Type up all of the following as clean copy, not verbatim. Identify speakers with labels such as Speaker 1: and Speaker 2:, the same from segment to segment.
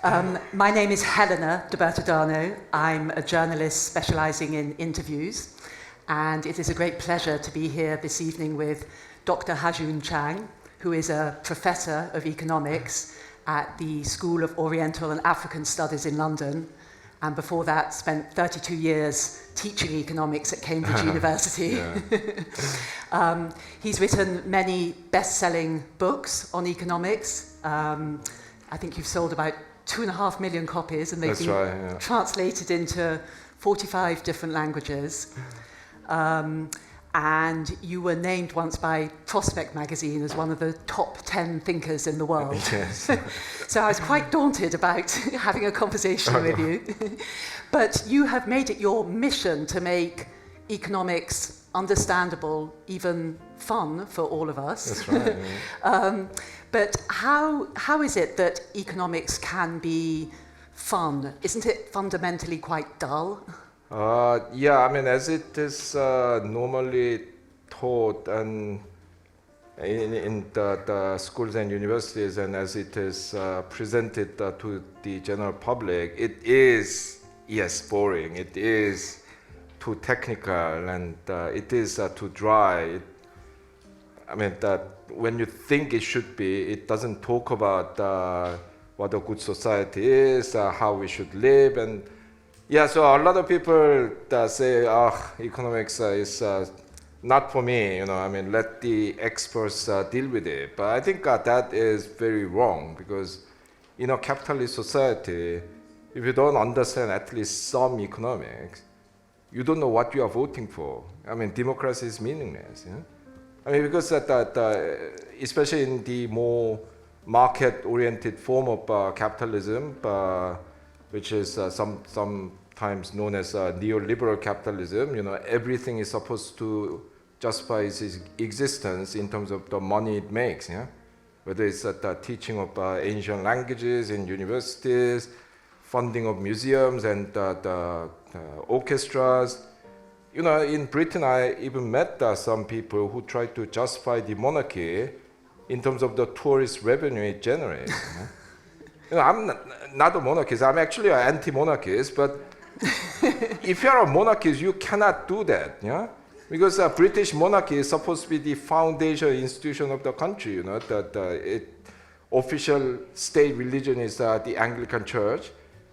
Speaker 1: My name is Helena de Bertodano. I'm a journalist specializing in interviews, and it is a great pleasure to be here this evening with Dr. Ha-Joon Chang, who is a professor of economics at the School of Oriental and African Studies in London, and before that spent 32 years teaching economics at Cambridge University. He's written many best-selling books on economics. I think you've sold about 2.5 million copies, and they've been translated into 45 different languages. And you were named once by Prospect magazine as one of the top 10 thinkers in the world. Yes. So I was quite daunted about having a conversation with you. But you have made it your mission to make economics understandable, even fun for all of us.
Speaker 2: That's right. Yeah.
Speaker 1: But how is it that economics can be fun? Isn't it fundamentally quite dull?
Speaker 2: As it is normally taught and in the schools and universities, and as it is presented to the general public, it is, yes, boring. It is too technical, and it is too dry. When you think it should be, it doesn't talk about what a good society is, how we should live, and so a lot of people say, economics is not for me, let the experts deal with it. But I think that is very wrong, because in a capitalist society, if you don't understand at least some economics, you don't know what you are voting for. Democracy is meaningless. Because especially in the more market-oriented form of capitalism, which is sometimes known as neoliberal capitalism, everything is supposed to justify its existence in terms of the money it makes. Whether it's the teaching of ancient languages in universities, funding of museums and the orchestras. In Britain, I even met some people who try to justify the monarchy in terms of the tourist revenue it generates. I'm not a monarchist. I'm actually an anti-monarchist. But if you're a monarchist, you cannot do that. Because the British monarchy is supposed to be the foundation institution of the country. That official state religion is the Anglican Church,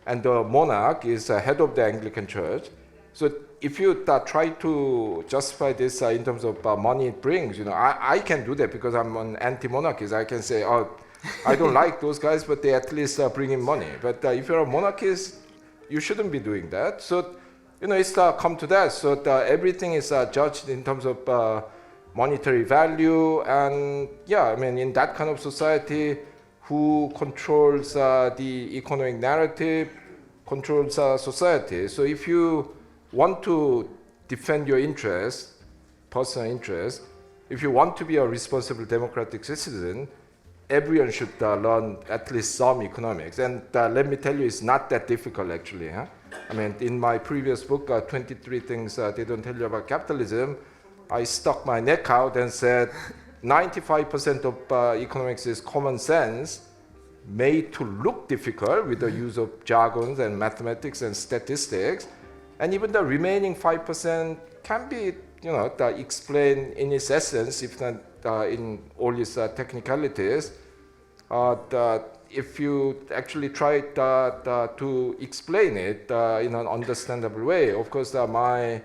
Speaker 2: and the monarch is the head of the Anglican Church. So if you try to justify this in terms of money it brings, I can do that because I'm an anti-monarchist. I can say, I don't like those guys, but they at least bring in money. But if you're a monarchist, you shouldn't be doing that. So, it's come to that. So everything is judged in terms of monetary value. And in that kind of society, who controls the economic narrative controls society. So if you want to defend your interest, personal interest, if you want to be a responsible democratic citizen, everyone should learn at least some economics. And let me tell you, it's not that difficult, actually. In my previous book, 23 Things They Don't Tell You About Capitalism, I stuck my neck out and said 95% of economics is common sense, made to look difficult with the use of jargons and mathematics and statistics. And even the remaining 5% can be, explained in its essence, if not in all its technicalities. If you actually try to explain it in an understandable way. Of course, my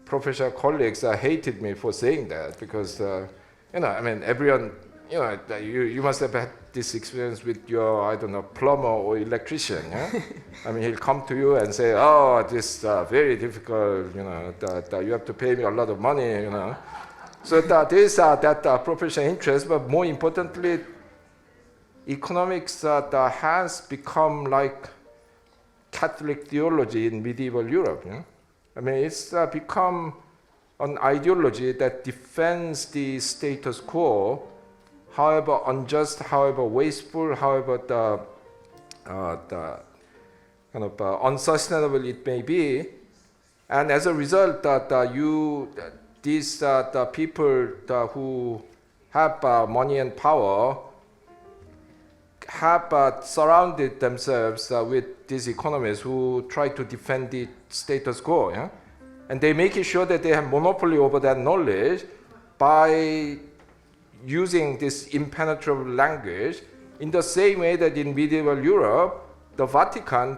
Speaker 2: professional colleagues hated me for saying that because, everyone, you must have had this experience with your, I don't know, plumber or electrician. He'll come to you and say, this very difficult, you have to pay me a lot of money, So there is that professional interest, but more importantly, economics has become like Catholic theology in medieval Europe. It's become an ideology that defends the status quo, however unjust, however wasteful, however the kind of unsustainable it may be. And as a result, these the people who have money and power have surrounded themselves with these economists who try to defend the status quo, yeah? And they make it sure that they have monopoly over that knowledge by using this impenetrable language in the same way that in medieval Europe, the Vatican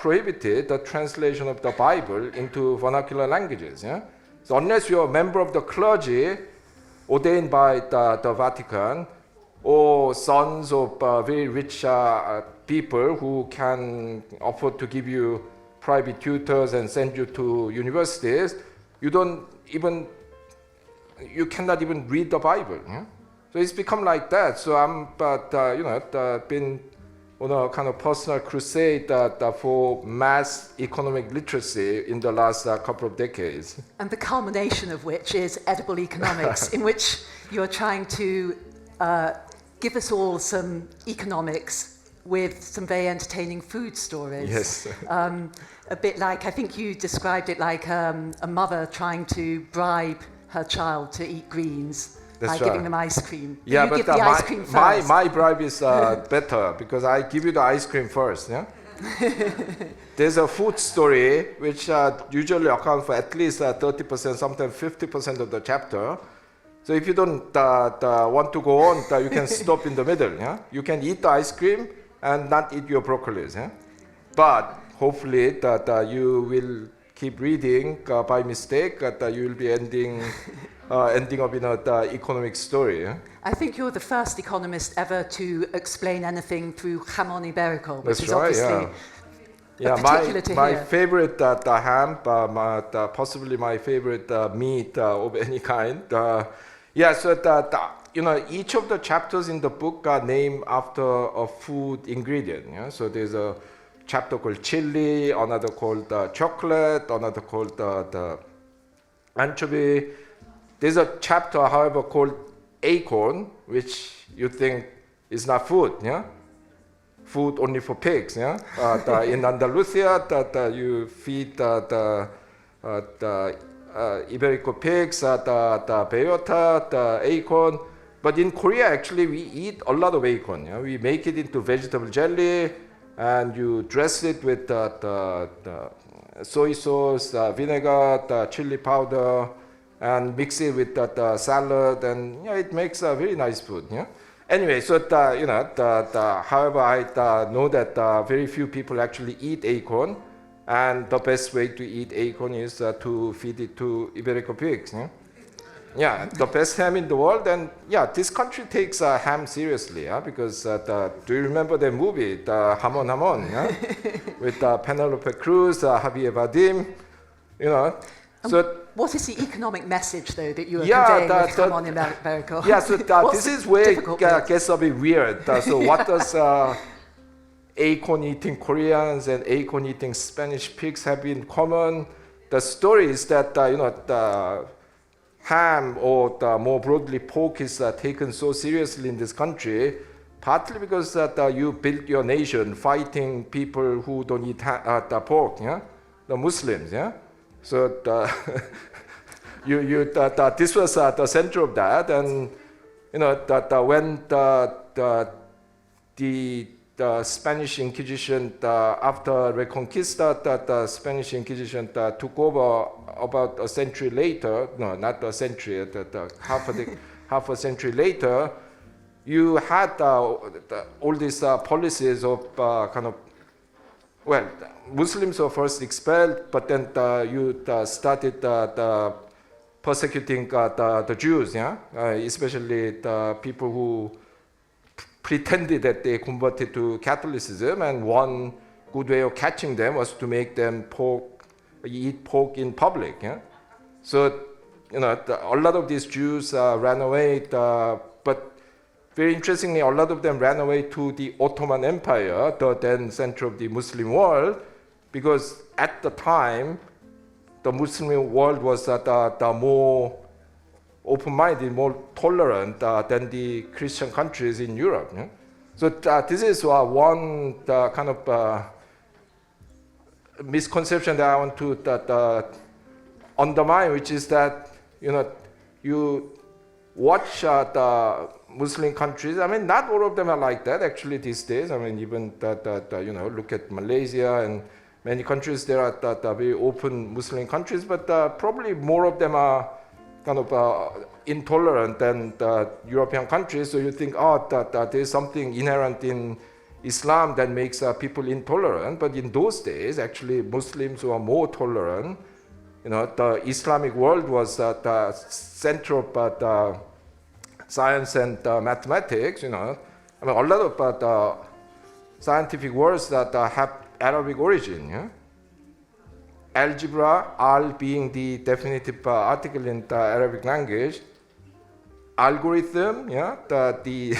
Speaker 2: prohibited the translation of the Bible into vernacular languages. Yeah? So unless you're a member of the clergy ordained by the Vatican, or sons of very rich people who can afford to give you private tutors and send you to universities, you cannot even read the Bible. Yeah? So it's become like that. So I'm been on a kind of personal crusade for mass economic literacy in the last couple of decades.
Speaker 1: And the culmination of which is edible economics, in which you're trying to give us all some economics with some very entertaining food stories.
Speaker 2: Yes.
Speaker 1: A bit like, I think you described it like a mother trying to bribe her child to eat greens. By giving them ice cream.
Speaker 2: Yeah,
Speaker 1: you
Speaker 2: but
Speaker 1: give the ice cream first.
Speaker 2: my bribe is better because I give you the ice cream first. Yeah? There's a food story which usually accounts for at least 30%, sometimes 50% of the chapter. So if you don't want to go on, you can stop in the middle. Yeah? You can eat the ice cream and not eat your broccolis. Yeah? But hopefully that you will keep reading by mistake, that you will be ending up in an economic story. Yeah?
Speaker 1: I think you're the first economist ever to explain anything through jamón ibérico, which
Speaker 2: That's
Speaker 1: is
Speaker 2: right,
Speaker 1: obviously
Speaker 2: yeah.
Speaker 1: particular to
Speaker 2: my
Speaker 1: here.
Speaker 2: favorite ham, possibly my favorite meat of any kind. So each of the chapters in the book are named after a food ingredient. Yeah? So there's a chapter called chili, another called chocolate, another called the anchovy. There's a chapter, however, called acorn, which you think is not food, yeah? Food only for pigs, yeah? In Andalusia, you feed the Iberico pigs, the beyota, the acorn. But in Korea, actually, we eat a lot of acorn. Yeah? We make it into vegetable jelly, and you dress it with the soy sauce, vinegar, the chili powder, and mix it with the salad, and it makes a very nice food. Yeah. Anyway, so however, I know that very few people actually eat acorn, and the best way to eat acorn is to feed it to Iberico pigs. Yeah? Yeah, the best ham in the world, and this country takes ham seriously, because do you remember the movie, the Hamon Hamon, with Penelope Cruz, Javier Bardem, So
Speaker 1: what is the economic message, though, that you are conveying with jamón ibérico?
Speaker 2: Yeah, so this is where it gets a bit weird. So what does acorn-eating Koreans and acorn-eating Spanish pigs have in common? The story is that the ham, or more broadly pork, is taken so seriously in this country, partly because you built your nation fighting people who don't eat pork, the Muslims. Yeah? So this was the center of that, and when the Spanish Inquisition, after Reconquista, the Spanish Inquisition took over about a century later. No, not a century. Half a century later, you had all these policies of Muslims were first expelled, but then you started persecuting the Jews, especially the people who pretended that they converted to Catholicism, and one good way of catching them was to make them eat pork in public. Yeah? So, a lot of these Jews ran away, but very interestingly, a lot of them ran away to the Ottoman Empire, the then center of the Muslim world, because at the time, the Muslim world was the more open-minded, more tolerant than the Christian countries in Europe. Yeah? So this is one kind of misconception that I want to undermine, which is that you watch the Muslim countries, I mean, not all of them are like that actually these days. I mean, even look at Malaysia and many countries, there are very open Muslim countries, but probably more of them are kind of intolerant than the European countries. So you think, there's something inherent in Islam that makes people intolerant. But in those days, actually, Muslims were more tolerant. The Islamic world was the center of science and mathematics. I mean, a lot of scientific words that have Arabic origin. Yeah? Algebra, al being the definitive article in the Arabic language. Algorithm, the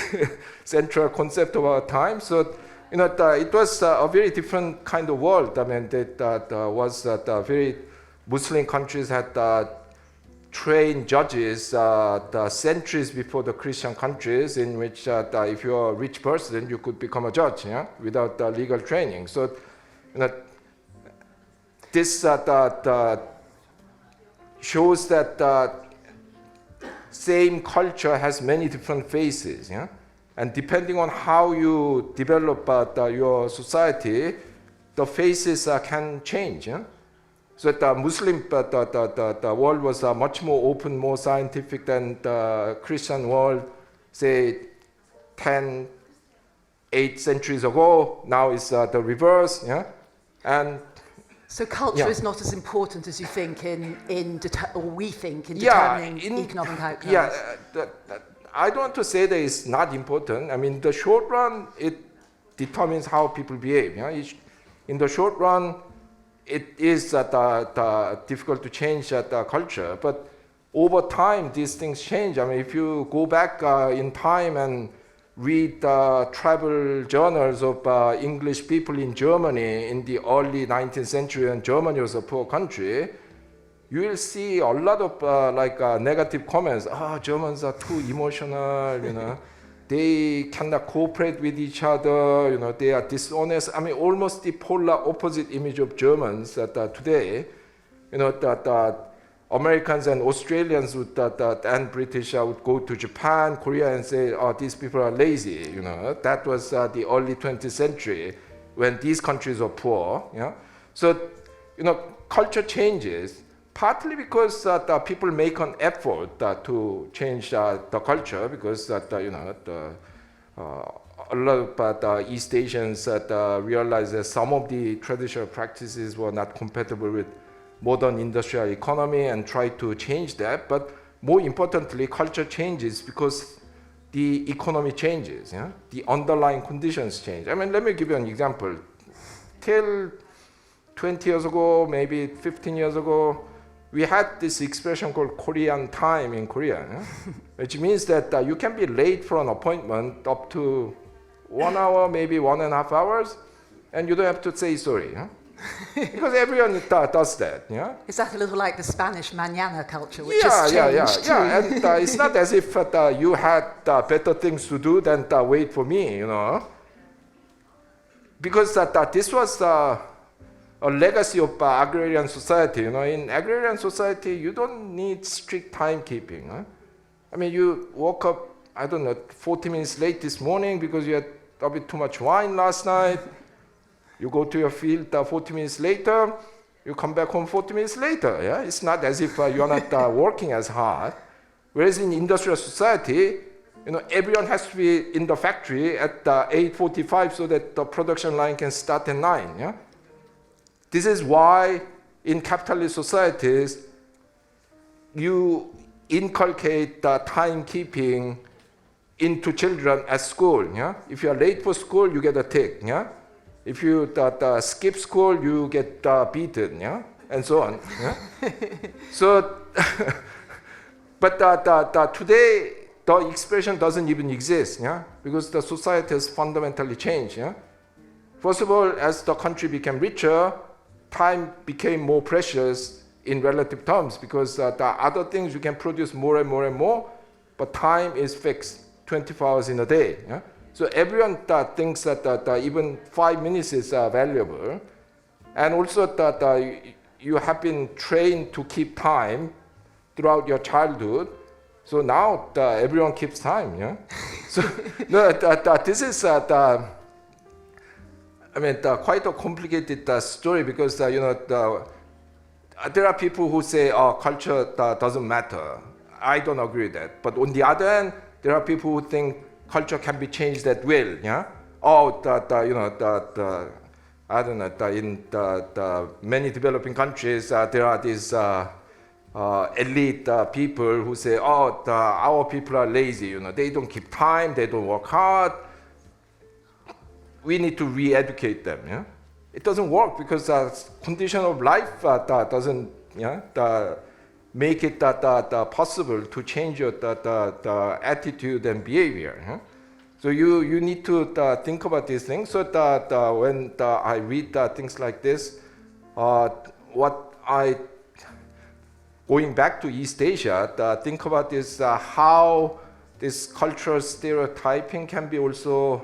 Speaker 2: central concept of our time. So, it was a very different kind of world. I mean, that was very Muslim countries had trained judges centuries before the Christian countries, in which if you're a rich person, you could become a judge, without legal training. So, this shows that same culture has many different faces, and depending on how you develop your society, the faces can change. So the Muslim the world was much more open, more scientific than the Christian world, say 8 centuries ago. Now it's the reverse, and
Speaker 1: so culture is not as important as you think or we think in determining economic outcomes. I don't want to say that it's not important. I mean, in the short run, it determines how people behave. In the short run, it is difficult to change the culture, but over time, these things change. I mean, if you go back in time and read travel journals of English people in Germany in the early 19th century, and Germany was a poor country, you will see a lot of negative comments. Germans are too emotional, they cannot cooperate with each other, they are dishonest. I mean, almost the polar opposite image of Germans today, that Americans and Australians would, and British would go to Japan, Korea, and say, these people are lazy. That was the early 20th century when these countries were poor. So, culture changes, partly because the people make an effort to change the culture, because a lot of East Asians realized that some of the traditional practices were not compatible with modern industrial economy and try to change that. But more importantly, culture changes because the economy changes. The underlying conditions change. I mean, let me give you an example. Till 20 years ago, maybe 15 years ago, we had this expression called Korean time in Korea, which means that you can be late for an appointment up to 1 hour, maybe 1.5 hours, and you don't have to say sorry. Because everyone does that. Is that a little like the Spanish mañana culture, which has changed?
Speaker 2: And it's not as if you had better things to do than wait for me, Because this was a legacy of agrarian society. In agrarian society, you don't need strict timekeeping. I mean, you woke up, 40 minutes late this morning because you had a bit too much wine last night. You go to your field 40 minutes later, you come back home 40 minutes later. It's not as if you're not working as hard. Whereas in industrial society, everyone has to be in the factory at 8:45 so that the production line can start at 9. This is why in capitalist societies, you inculcate timekeeping into children at school. If you are late for school, you get a tick. If you skip school, you get beaten, and so on. So, but today, the expression doesn't even exist, because the society has fundamentally changed. First of all, as the country became richer, time became more precious in relative terms, because the other things you can produce more and more and more, but time is fixed, 24 hours in a day. So everyone thinks that even 5 minutes is valuable. And also that you have been trained to keep time throughout your childhood. So now everyone keeps time, yeah. So no, this is quite a complicated story because there are people who say, "Oh, culture doesn't matter." I don't agree with that. But on the other hand, there are people who think culture can be changed at will, yeah. Oh, I don't know. In the many developing countries, there are these elite people who say, "Oh, our people are lazy. They don't keep time. They don't work hard. We need to re-educate them." Yeah, it doesn't work because condition of life doesn't make it possible to change your attitude and behavior. Yeah? So you need to think about these things. So when I read things like this, going back to East Asia, think about is how this cultural stereotyping can be also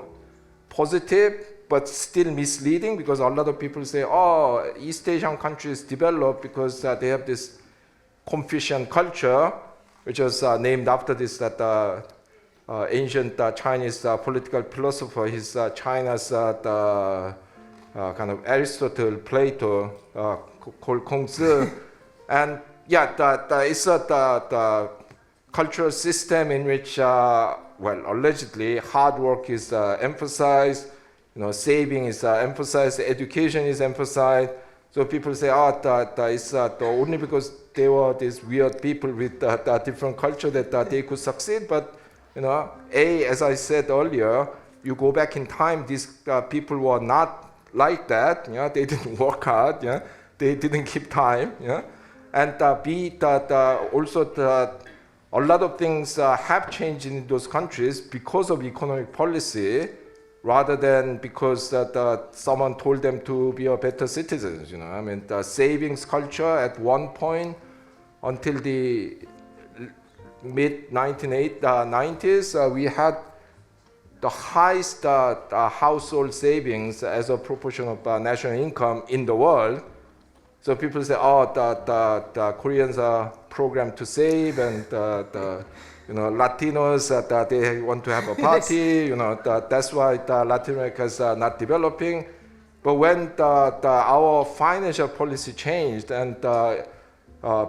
Speaker 2: positive, but still misleading, because a lot of people say, "Oh, East Asian countries develop because they have this Confucian culture," which was named after this ancient Chinese political philosopher. He's China's kind of Aristotle, Plato, called Kongzi. And it's the cultural system in which, allegedly, hard work is emphasized, saving is emphasized, education is emphasized. So people say, it's only because they were these weird people with different culture that they could succeed. But as I said earlier, you go back in time, these people were not like that. They didn't work hard. They didn't keep time. And also a lot of things have changed in those countries because of economic policy, rather than because someone told them to be a better citizens. The savings culture at one point until the mid-1990s, we had the highest household savings as a proportion of national income in the world. So people say, the Koreans are programmed to save, and Latinos they want to have a party. That's why Latin America is not developing. But when our financial policy changed and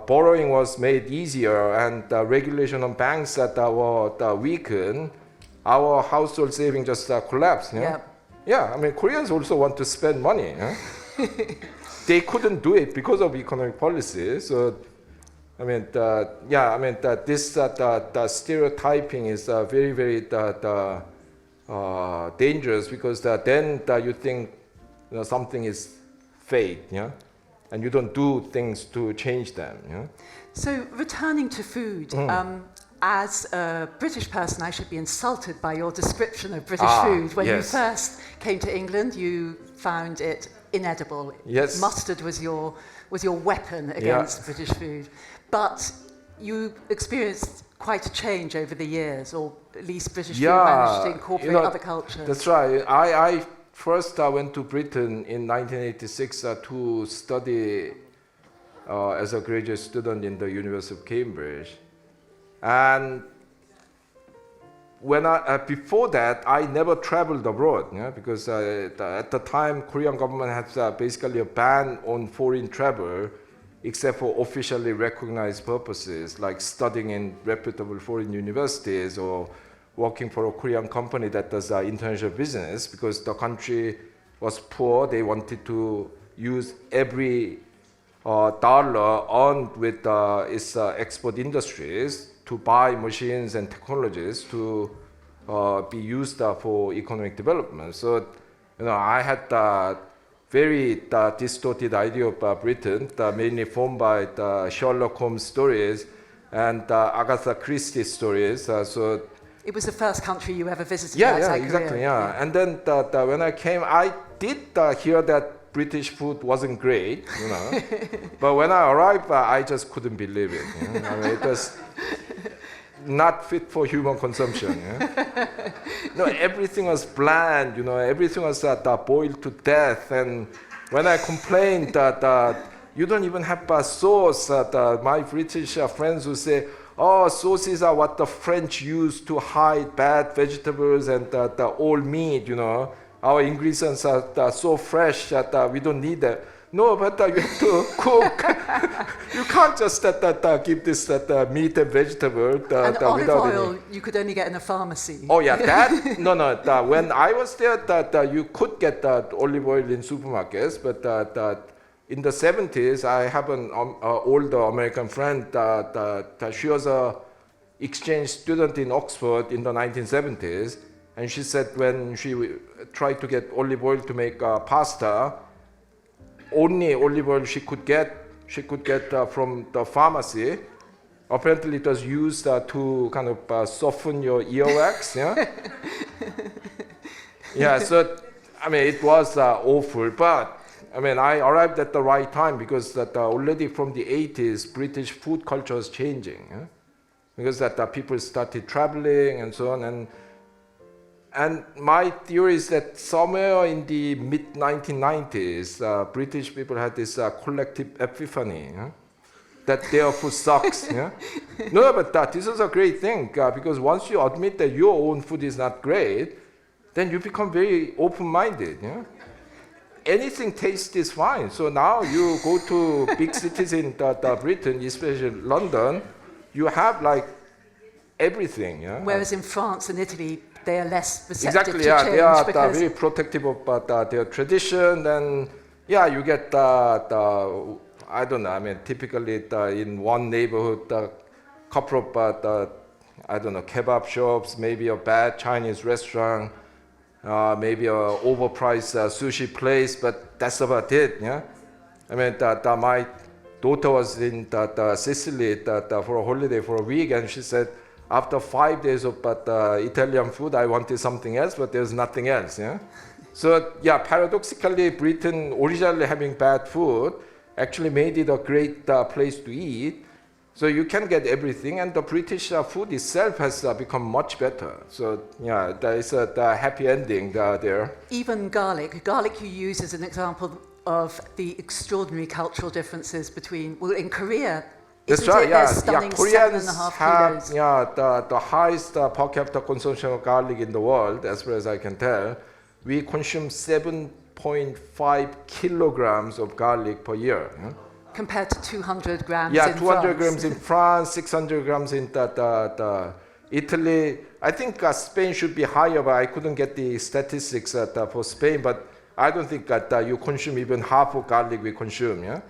Speaker 2: borrowing was made easier and regulation on banks were weakened, our household saving just collapsed. Koreans also want to spend money. They couldn't do it because of economic policy. So, this stereotyping is very, very dangerous, because then you think something is fate, and you don't do things to change them.
Speaker 1: So, returning to food, as a British person, I should be insulted by your description of British food. When you first came to England, you found it inedible.
Speaker 2: Yes.
Speaker 1: Mustard was your weapon against British food. But you experienced quite a change over the years, or at least British food managed to incorporate other cultures.
Speaker 2: That's right. I first went to Britain in 1986 to study as a graduate student in the University of Cambridge. And before that, I never traveled abroad, because at the time, Korean government had basically a ban on foreign travel, except for officially recognized purposes, like studying in reputable foreign universities or working for a Korean company that does international business. Because the country was poor, they wanted to use every dollar earned with its export industries to buy machines and technologies to be used for economic development. So, I had very distorted idea of Britain, mainly formed by the Sherlock Holmes stories and Agatha Christie stories. So
Speaker 1: it was the first country you ever visited.
Speaker 2: Exactly. Yeah. And then when I came, I did hear that British food wasn't great, but when I arrived, I just couldn't believe it. It was not fit for human consumption. Everything was bland. Everything was boiled to death. And when I complained that you don't even have sauce, my British friends would say, oh, sauces are what the French use to hide bad vegetables and the old meat, you know. Our ingredients are so fresh that we don't need that. No, but you have to cook. You can't just give this meat and vegetable.
Speaker 1: And olive
Speaker 2: without
Speaker 1: oil
Speaker 2: any.
Speaker 1: you could only get in a pharmacy.
Speaker 2: Oh yeah, that no. When I was there, you could get olive oil in supermarkets, but in the 70s, I have an older American friend. She was a exchange student in Oxford in the 1970s, and she said when she tried to get olive oil to make pasta, only olive oil she could get from the pharmacy. Apparently, it was used to kind of soften your earwax. Yeah. Yeah. So, I mean, it was awful, but I mean, I arrived at the right time because already from the 80s, British food culture was changing. Yeah? Because people started traveling and so on, and my theory is that somewhere in the mid-1990s, British people had this collective epiphany, that their food sucks. Yeah? No, but this is a great thing, because once you admit that your own food is not great, then you become very open-minded. Yeah? Anything tastes is fine. So now you go to big cities in Britain, especially London, you have like everything. Yeah?
Speaker 1: Whereas in France and Italy, they are less receptive to change.
Speaker 2: Exactly, yeah, they are very protective of their tradition, and yeah, you get I don't know. I mean, typically in one neighborhood, a couple of I don't know, kebab shops, maybe a bad Chinese restaurant, maybe a overpriced sushi place, but that's about it. Yeah, I mean, my daughter was in Sicily for a holiday for a week, and she said, after 5 days of Italian food, I wanted something else, but there's nothing else. Yeah? So, yeah, paradoxically, Britain originally having bad food actually made it a great place to eat. So you can get everything, and the British food itself has become much better. So, yeah, there is a happy ending there.
Speaker 1: Even garlic you use as an example of the extraordinary cultural differences between, well, in Korea,
Speaker 2: that's right, yeah.
Speaker 1: Koreans
Speaker 2: 7.5
Speaker 1: kilos.
Speaker 2: The highest per capita consumption of garlic in the world, as far as I can tell. We consume 7.5 kilograms of garlic per year. Yeah?
Speaker 1: Compared to 200 grams
Speaker 2: in 200
Speaker 1: France.
Speaker 2: grams in France, 600 grams in Italy. I think Spain should be higher, but I couldn't get the statistics for Spain. But I don't think that you consume even half of garlic we consume. Yeah.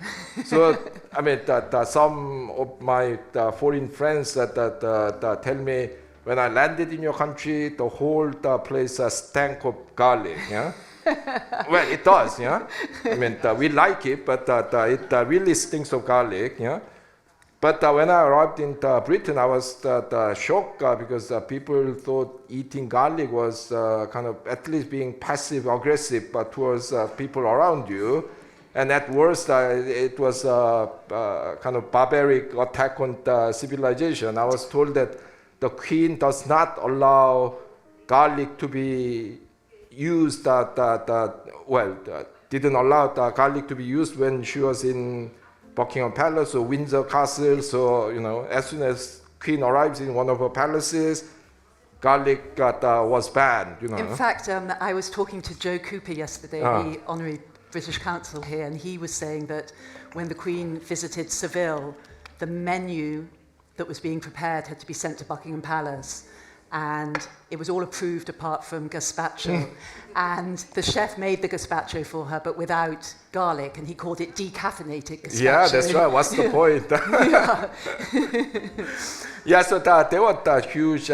Speaker 2: So I mean, some of my foreign friends tell me when I landed in your country, the whole place stank of garlic. Yeah. Well, it does. Yeah. I mean, we like it, but it really stinks of garlic. Yeah. But when I arrived in Britain, I was shocked because people thought eating garlic was kind of at least being passive-aggressive towards people around you. And at worst, it was kind of barbaric attack on civilization. I was told that the Queen does not allow garlic to be used, didn't allow garlic to be used when she was in Buckingham Palace or Windsor Castle. So, you know, as soon as Queen arrives in one of her palaces, garlic was banned. You know.
Speaker 1: In fact, I was talking to Joe Cooper yesterday, the honorary British Consul here, and he was saying that when the Queen visited Seville, the menu that was being prepared had to be sent to Buckingham Palace. And it was all approved apart from gazpacho. And the chef made the gazpacho for her, but without garlic, and he called it decaffeinated gazpacho.
Speaker 2: Yeah, that's right. What's the point? Yeah, so there was huge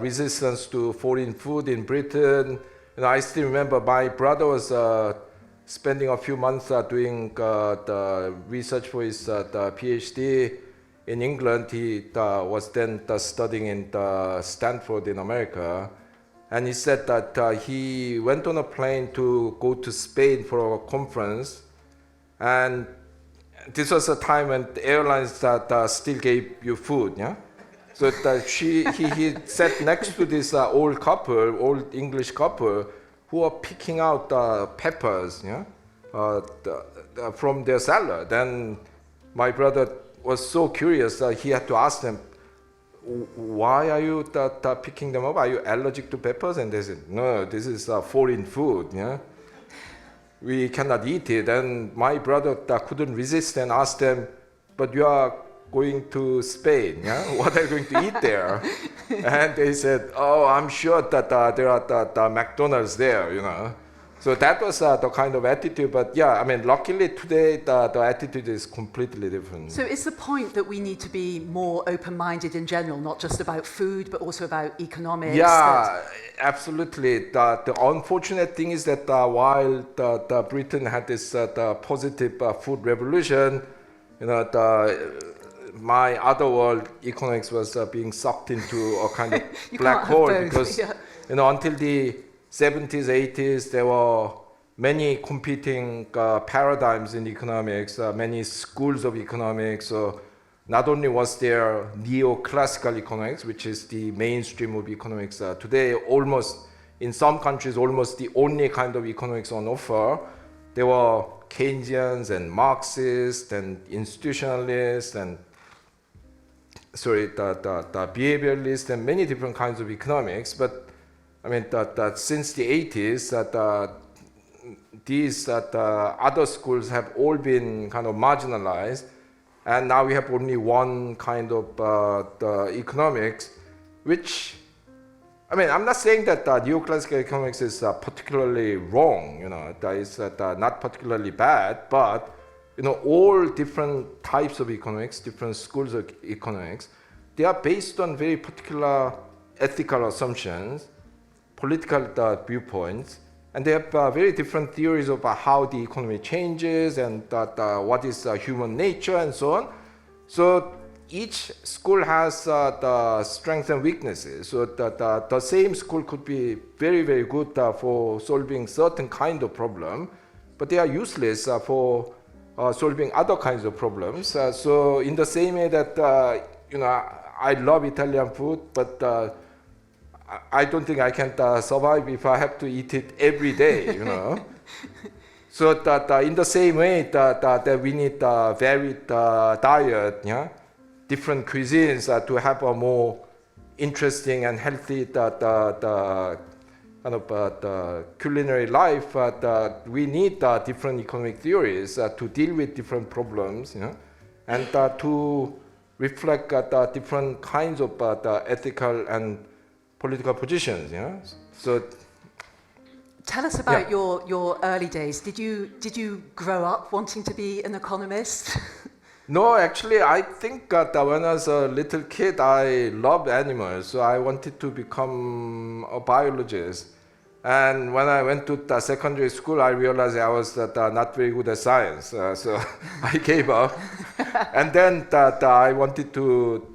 Speaker 2: resistance to foreign food in Britain. And I still remember my brother was spending a few months doing the research for his PhD. In England, he was then studying in Stanford in America. And he said that he went on a plane to go to Spain for a conference. And this was a time when the airlines still gave you food. Yeah? So he sat next to this old English couple, who were picking out peppers from their salad. And my brother was so curious that he had to ask them, why are you picking them up? Are you allergic to peppers? And they said, no, this is foreign food. Yeah? We cannot eat it. And my brother couldn't resist and asked them, but you are going to Spain, yeah? What are you going to eat there? And they said, oh, I'm sure that there are the McDonald's there, you know. So that was the kind of attitude. But yeah, I mean, luckily today the attitude is completely different.
Speaker 1: So is the point that we need to be more open-minded in general, not just about food, but also about economics?
Speaker 2: Yeah, absolutely. The unfortunate thing is that while the Britain had this the positive food revolution, you know, my other world, economics, was being sucked into a kind of black hole because, you know, until the 70s, 80s, there were many competing paradigms in economics, many schools of economics. So not only was there neoclassical economics, which is the mainstream of economics today, almost in some countries, almost the only kind of economics on offer. There were Keynesians and Marxists and institutionalists and the behavioralists and many different kinds of economics. But I mean, since the 80s, these other schools have all been kind of marginalized, and now we have only one kind of the economics, which, I mean, I'm not saying that neoclassical economics is particularly wrong, you know, that is not particularly bad, but, you know, all different types of economics, different schools of economics, they are based on very particular ethical assumptions, political viewpoints, and they have very different theories about how the economy changes and what is human nature and so on. So each school has the strengths and weaknesses. So the same school could be very, very good for solving certain kind of problem, but they are useless for solving other kinds of problems. So in the same way that, you know, I love Italian food, but I don't think I can survive if I have to eat it every day, you know. So that in the same way that we need a varied diet, yeah, different cuisines to have a more interesting and healthy kind of the culinary life. We need different economic theories to deal with different problems, you know, and to reflect the different kinds of the ethical and political positions, you know. So
Speaker 1: tell us about your early days. Did you grow up wanting to be an economist?
Speaker 2: No, actually, I think that when I was a little kid, I loved animals, so I wanted to become a biologist. And when I went to the secondary school, I realized I was not very good at science, so I gave up. And then I wanted to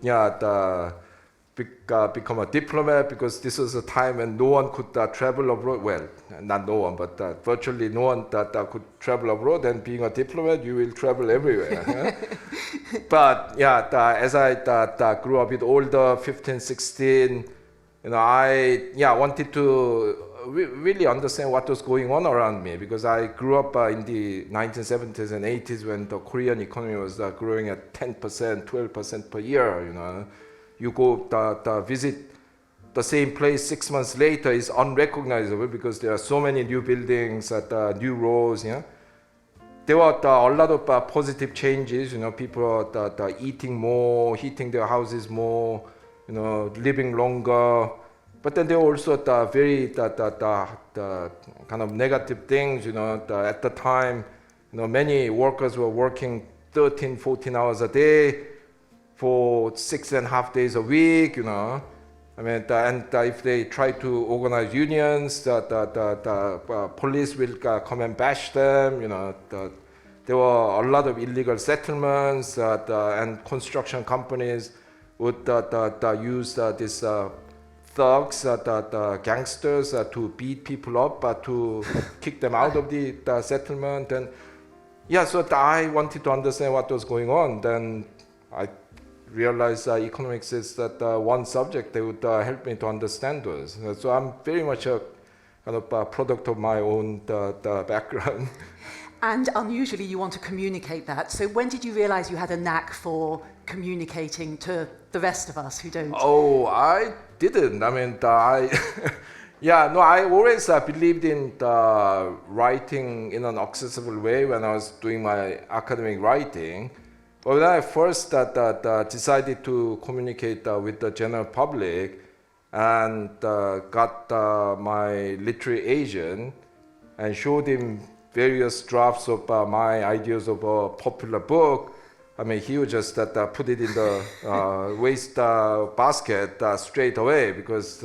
Speaker 2: become a diplomat, because this was a time when no one could travel abroad. Well, not no one, but virtually no one that could travel abroad. And being a diplomat, you will travel everywhere. But yeah, as I grew a bit older, 15, 16, you know, I wanted to really understand what was going on around me, because I grew up in the 1970s and 80s when the Korean economy was growing at 10%, 12% per year, you know. You go visit the same place 6 months later is unrecognizable because there are so many new buildings, new roads. Yeah, there were a lot of positive changes. You know, people are eating more, heating their houses more, you know, living longer. But then there were also the very kind of negative things. You know, at the time, you know, many workers were working 13, 14 hours a day for 6.5 days a week, you know. I mean, and if they try to organize unions, the police will come and bash them, you know. There were a lot of illegal settlements, and construction companies would use these thugs, gangsters, to beat people up, to kick them out of the settlement. And yeah, so I wanted to understand what was going on. Then I realized economics is one subject that would help me to understand those. So I'm very much a kind of product of my own background.
Speaker 1: And unusually, you want to communicate that. So when did you realize you had a knack for communicating to the rest of us who don't?
Speaker 2: Oh, I didn't. I mean, yeah, no, I always believed in writing in an accessible way when I was doing my academic writing. But when I first decided to communicate with the general public and got my literary agent and showed him various drafts of my ideas of a popular book, I mean, he would just put it in the waste basket straight away because,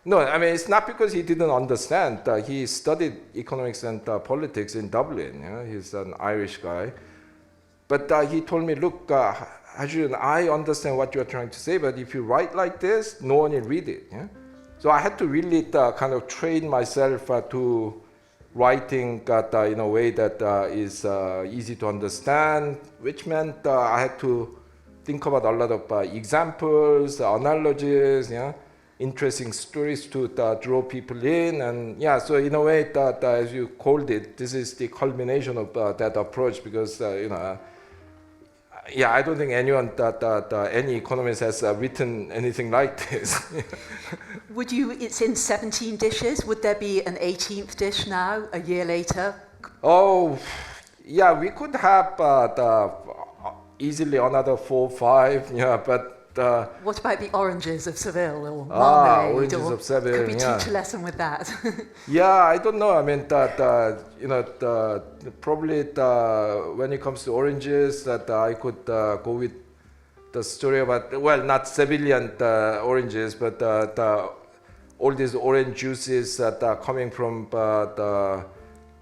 Speaker 2: no, I mean, it's not because he didn't understand. He studied economics and politics in Dublin. You know? He's an Irish guy. But he told me, look, Ha-Joon, I understand what you're trying to say, but if you write like this, no one will read it. Yeah? So I had to really kind of train myself to writing in a way that is easy to understand, which meant I had to think about a lot of examples, analogies, yeah, interesting stories to draw people in. And yeah, so in a way, as you called it, this is the culmination of that approach because, yeah, I don't think anyone any economist has written anything like this.
Speaker 1: Would you, it's in 17 dishes, would there be an 18th dish now, a year later?
Speaker 2: Oh, yeah, we could have easily another 4 or 5, yeah, but...
Speaker 1: what about the oranges of Seville or marmalade?
Speaker 2: Oranges
Speaker 1: or
Speaker 2: of Seville,
Speaker 1: could we
Speaker 2: yeah.
Speaker 1: teach a lesson with that?
Speaker 2: Yeah, I don't know. I mean, probably when it comes to oranges, I could go with the story about, well, not Sevillian oranges, but all these orange juices that are coming from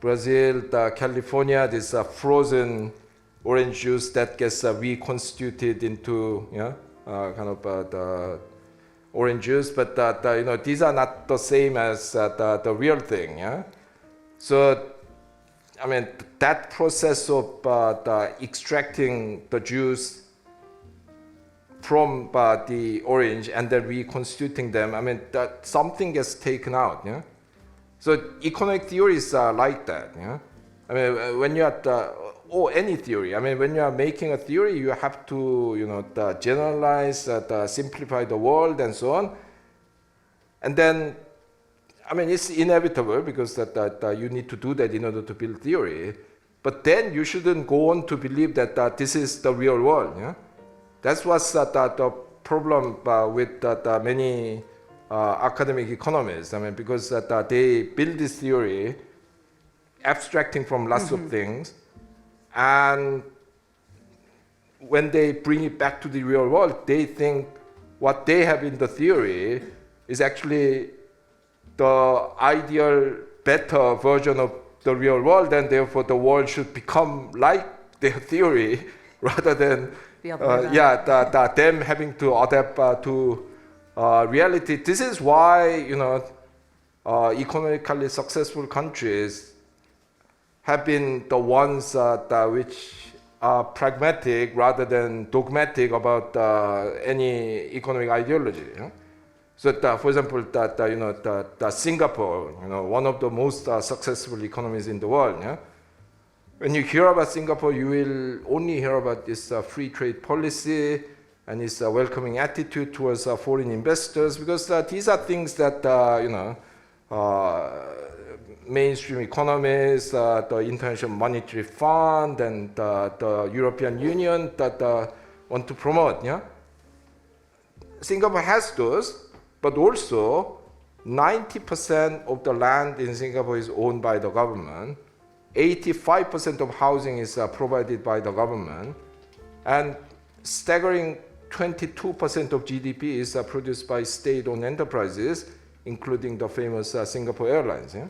Speaker 2: Brazil, California, this frozen orange juice that gets reconstituted into, kind of the orange juice, but these are not the same as the real thing. Yeah? So, I mean, that process of extracting the juice from the orange and then reconstituting them, I mean, that something gets taken out. Yeah? So economic theories are like that. Yeah? I mean, when you're at or any theory. I mean, when you are making a theory, you have to, generalize, simplify the world, and so on. And then, I mean, it's inevitable because that you need to do that in order to build theory. But then you shouldn't go on to believe that this is the real world. Yeah? That's what's the problem with many academic economists. I mean, because they build this theory, abstracting from lots of things. And when they bring it back to the real world, they think what they have in the theory is actually the ideal, better version of the real world, and therefore the world should become like their theory rather than them having to adapt to reality. This is why economically successful countries have been the ones which are pragmatic rather than dogmatic about any economic ideology. So, for example, Singapore, one of the most successful economies in the world. Yeah? When you hear about Singapore, you will only hear about this free trade policy and its welcoming attitude towards foreign investors, because these are things that mainstream economists, the International Monetary Fund, and the European Union that want to promote. Yeah? Singapore has those, but also 90% of the land in Singapore is owned by the government. 85% of housing is provided by the government, and staggering 22% of GDP is produced by state-owned enterprises, including the famous Singapore Airlines. Yeah?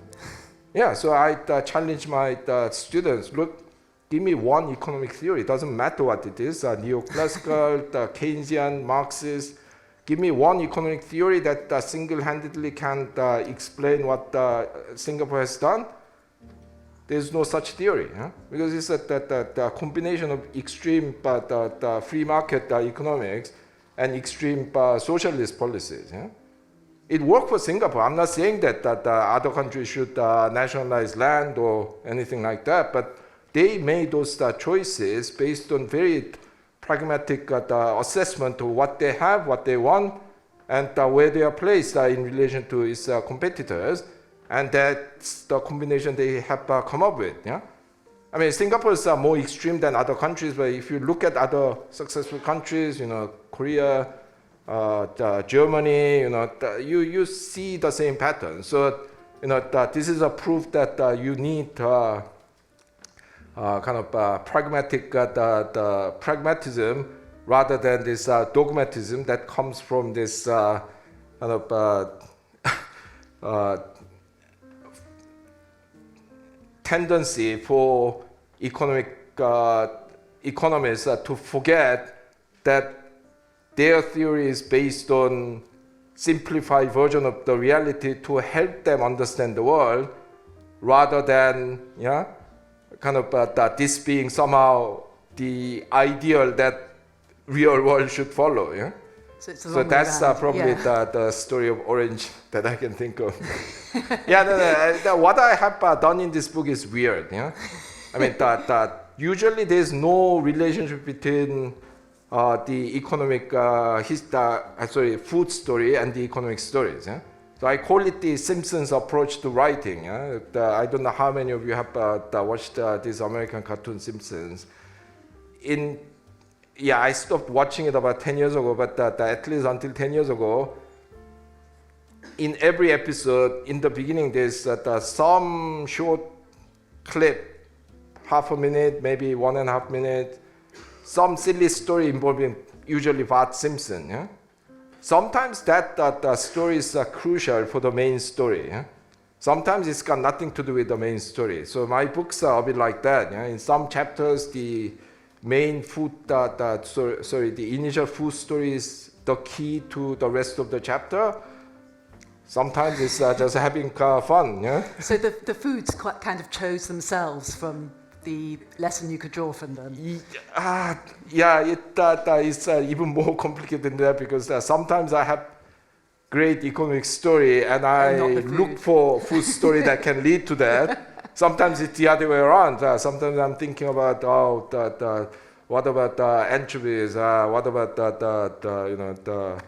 Speaker 2: Yeah, so I challenge my students, look, give me one economic theory. It doesn't matter what it is, neoclassical, Keynesian, Marxist. Give me one economic theory that single-handedly can explain what Singapore has done. There's no such theory, because it's the combination of extreme free market economics and extreme socialist policies. Yeah? It worked for Singapore. I'm not saying that other countries should nationalize land or anything like that, but they made those choices based on very pragmatic assessment of what they have, what they want, and where they are placed in relation to its competitors. And that's the combination they have come up with. Yeah? I mean, Singapore is more extreme than other countries, but if you look at other successful countries, Korea, Germany, you see the same pattern. So, this is a proof that you need kind of pragmatic the pragmatism rather than this dogmatism that comes from this kind of tendency for economists to forget that their theory is based on simplified version of the reality to help them understand the world, rather than kind of this being somehow the ideal that real world should follow. Yeah. So that's probably the story of orange that I can think of. What I have done in this book is weird. Yeah, I mean, usually there's no relationship between the economic food story and the economic stories. Yeah? So I call it the Simpsons approach to writing. Yeah? I don't know how many of you have watched this American cartoon Simpsons. I stopped watching it about 10 years ago, but at least until 10 years ago, in every episode, in the beginning, there's some short clip, half a minute, maybe 1.5 minutes, some silly story involving usually Bart Simpson. Yeah? Sometimes that story is crucial for the main story. Yeah? Sometimes it's got nothing to do with the main story. So my books are a bit like that. Yeah? In some chapters, the main food, the initial food story is the key to the rest of the chapter. Sometimes it's just having fun. Yeah? So
Speaker 1: the foods quite kind of chose themselves from the lesson you could draw from them?
Speaker 2: It is even more complicated than that, because sometimes I have great economic story and I look for food story that can lead to that. Sometimes it's the other way around. Sometimes I'm thinking about what about anchovies? What about the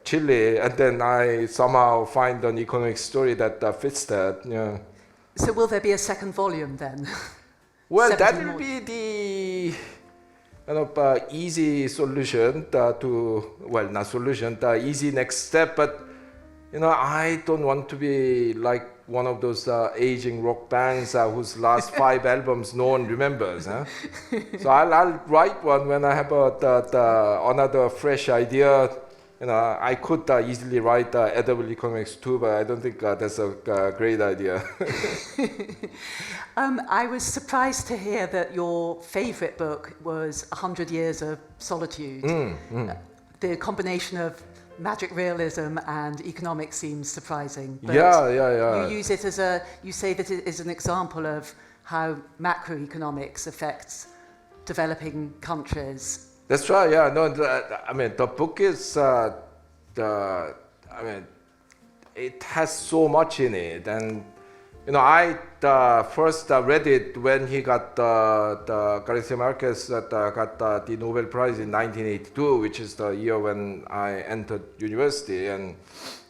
Speaker 2: chili? And then I somehow find an economic story that fits that. Yeah.
Speaker 1: So will there be a second volume then?
Speaker 2: Well, that will be the kind of easy solution the easy next step. But I don't want to be like one of those aging rock bands whose last 5 albums no one remembers. Huh? So I'll write one when I have another fresh idea. I could easily write edible economics too, but I don't think that's a great idea.
Speaker 1: I was surprised to hear that your favorite book was 100 Years of Solitude. The combination of magic realism and economics seems surprising. But you use it you say that it is an example of how macroeconomics affects developing countries.
Speaker 2: That's right. Yeah. No. The book is. It has so much in it, and I first read it when he got Garcia Marquez got the Nobel Prize in 1982, which is the year when I entered university, and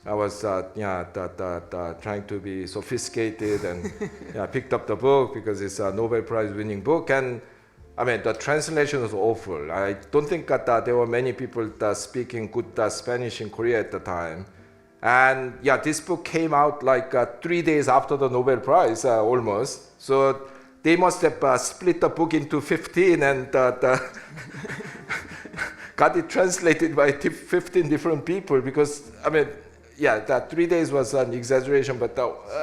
Speaker 2: I was trying to be sophisticated and picked up the book because it's a Nobel Prize winning book. And the translation was awful. I don't think that there were many people speaking good Spanish in Korea at the time. And this book came out like 3 days after the Nobel Prize, almost. So they must have split the book into 15 and got it translated by 15 different people, because, that 3 days was an exaggeration, but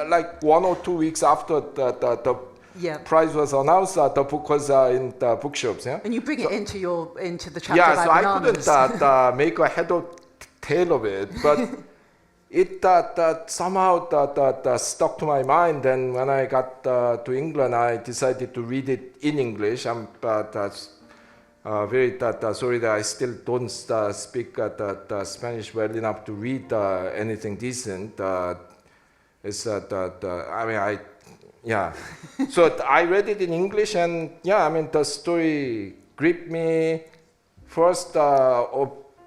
Speaker 2: like 1 or 2 weeks after the prize was announced, the book was in the bookshops. Yeah?
Speaker 1: And you bring it into the chapter about bananas.
Speaker 2: I couldn't make a head or tail of it, but it somehow stuck to my mind. And when I got to England, I decided to read it in English. I'm very sorry that I still don't speak Spanish well enough to read anything decent. yeah. So I read it in English, and yeah, I mean, the story gripped me first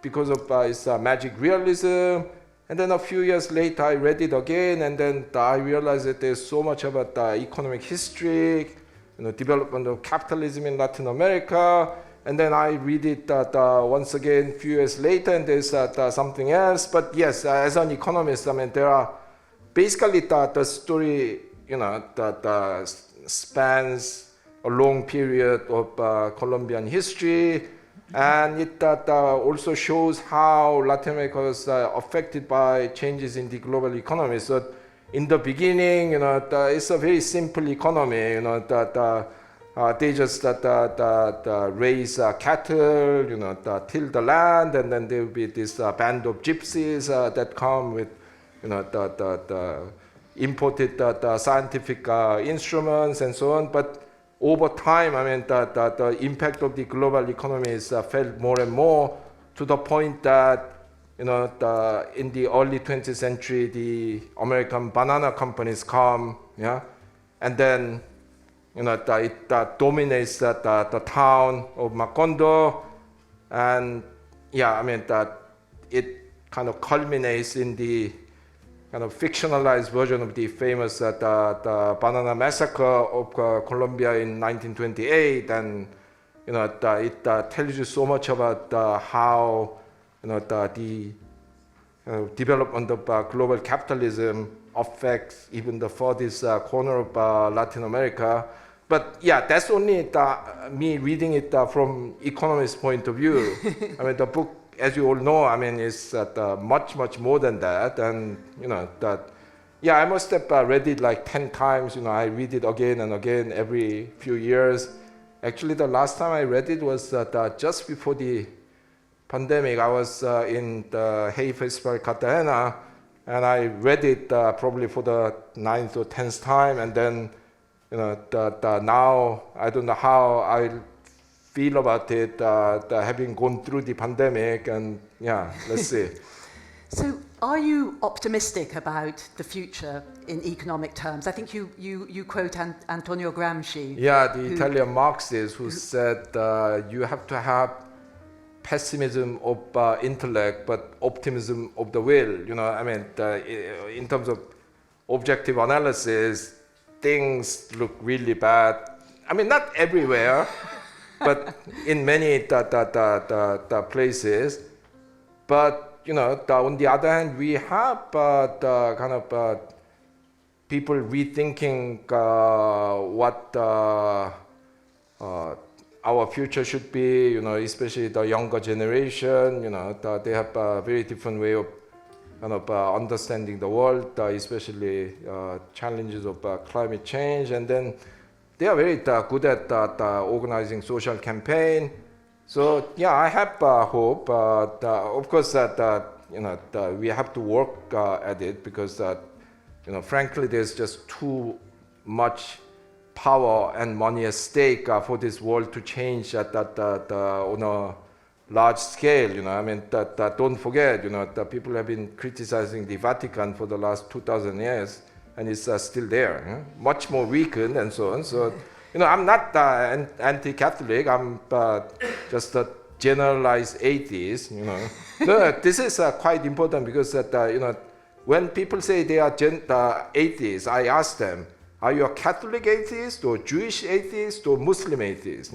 Speaker 2: because of its magic realism, and then a few years later I read it again, and then I realized that there's so much about the economic history, development of capitalism in Latin America, and then I read it once again a few years later, and there's something else. But yes, as an economist, I mean, there are basically the story, that spans a long period of Colombian history, and it also shows how Latin America was affected by changes in the global economy. So in the beginning, it's a very simple economy, they just raise cattle, till the land, and then there will be this band of gypsies that come with, the imported scientific instruments and so on. But over time, I mean, the impact of the global economy is felt more and more, to the point that, in the early 20th century, the American banana companies come, and then, it dominates the town of Macondo, and I mean, it kind of culminates in the kind of fictionalized version of the famous the banana massacre of Colombia in 1928, and it tells you so much about how the development of global capitalism affects even the furthest corner of Latin America. But that's only me reading it from economist point of view. I mean, the book, as you all know, I mean, is much more than that, and I must have read it like 10 times. I read it again and again every few years. Actually, the last time I read it was just before the pandemic. I was in the Hay Festival Cartagena, and I read it probably for the 9th or 10th time, and then now I don't know how I feel about it, having gone through the pandemic, and let's see.
Speaker 1: So are you optimistic about the future in economic terms? I think you quote Antonio Gramsci.
Speaker 2: Yeah, the Italian Marxist who said you have to have pessimism of intellect, but optimism of the will. I mean, in terms of objective analysis, things look really bad. I mean, not everywhere, but in many the places. But on the other hand, we have the kind of people rethinking what our future should be. Especially the younger generation. They have a very different way of kind of understanding the world, especially challenges of climate change, and then they are very good at organizing social campaign. So I have hope. Of course, we have to work at it, because frankly, there's just too much power and money at stake for this world to change on a large scale. I mean, don't forget, that people have been criticizing the Vatican for the last 2,000 years, and it's still there, much more weakened and so on. So, I'm not anti-Catholic. I'm just a generalized atheist. No, this is quite important, because when people say they are atheists, I ask them, are you a Catholic atheist, or Jewish atheist, or Muslim atheist?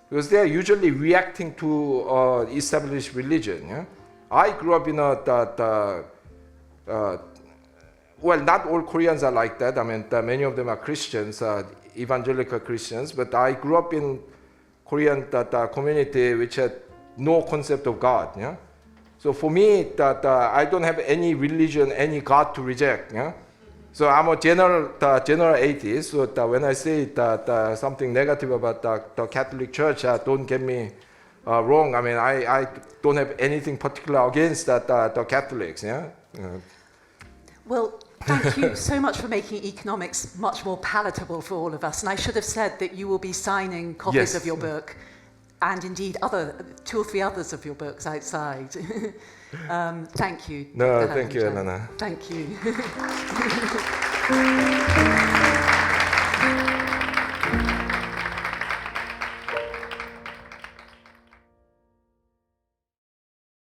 Speaker 2: Because they are usually reacting to established religion. I grew up in well, not all Koreans are like that. I mean, many of them are Christians, evangelical Christians, but I grew up in Korean community which had no concept of God. So for me, I don't have any religion, any God to reject. So I'm a general atheist. So when I say something negative about the Catholic Church, don't get me wrong. I mean, I don't have anything particular against the Catholics.
Speaker 1: Well, thank you so much for making economics much more palatable for all of us. And I should have said that you will be signing copies of your book, and indeed 2 or 3 others of your books outside. Thank you.
Speaker 2: No, thank you, Helena.
Speaker 1: Thank you.